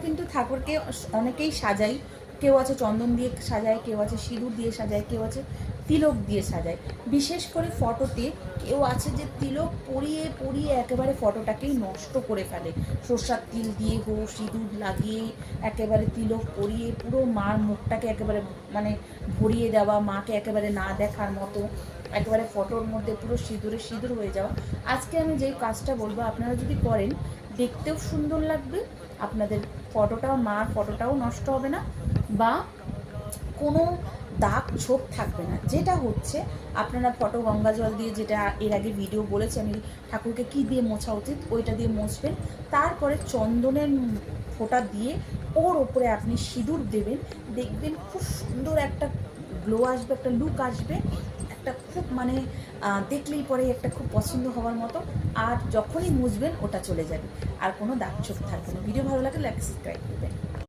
কিন্তু ঠাকুরকে অনেকেই সাজাই, কেউ আছে চন্দন দিয়ে সাজায়, কেউ আছে সিঁদুর দিয়ে সাজায়, কেউ আছে তিলক দিয়ে সাজায়। বিশেষ করে ফটোতে কেউ আছে যে তিলক পরিয়ে পরিয়ে একেবারে ফটোটাকেই নষ্ট করে ফেলে। সর্ষার তিল দিয়ে হোক, সিঁদুর লাগিয়ে একেবারে তিলক পরিয়ে পুরো মার মুখটাকে একেবারে মানে ভরিয়ে দেওয়া, মাকে একেবারে না দেখার মতো, একেবারে ফটোর মধ্যে পুরো সিঁদুর হয়ে যাওয়া। আজকে আমি যেই কাজটা বলবো আপনারা যদি করেন, দেখতেও সুন্দর লাগবে, আপনাদের ফটোটাও, মার ফটোটাও নষ্ট হবে না, বা কোনো দাগ ছোপ থাকবে না। যেটা হচ্ছে আপনারা ফটো গঙ্গা জল দিয়ে, যেটা এর আগে ভিডিও বলেছি আমি ঠাকুরকে কী দিয়ে মোছা উচিত, ওইটা দিয়ে মুছবেন। তারপরে চন্দনের ফোঁটা দিয়ে ওর ওপরে আপনি সিঁদুর দেবেন, দেখবেন খুব সুন্দর একটা গ্লো আসবে, একটা লুক আসবে, একটা খুব মানে দেখলেই পরে একটা খুব পছন্দ হওয়ার মতো। আর যখনই মুছবেন ওটা চলে যাবে, আর কোনো দাগ ছোপ থাকবে না। ভিডিও ভালো লাগলে লাইক সাবস্ক্রাইব করবেন।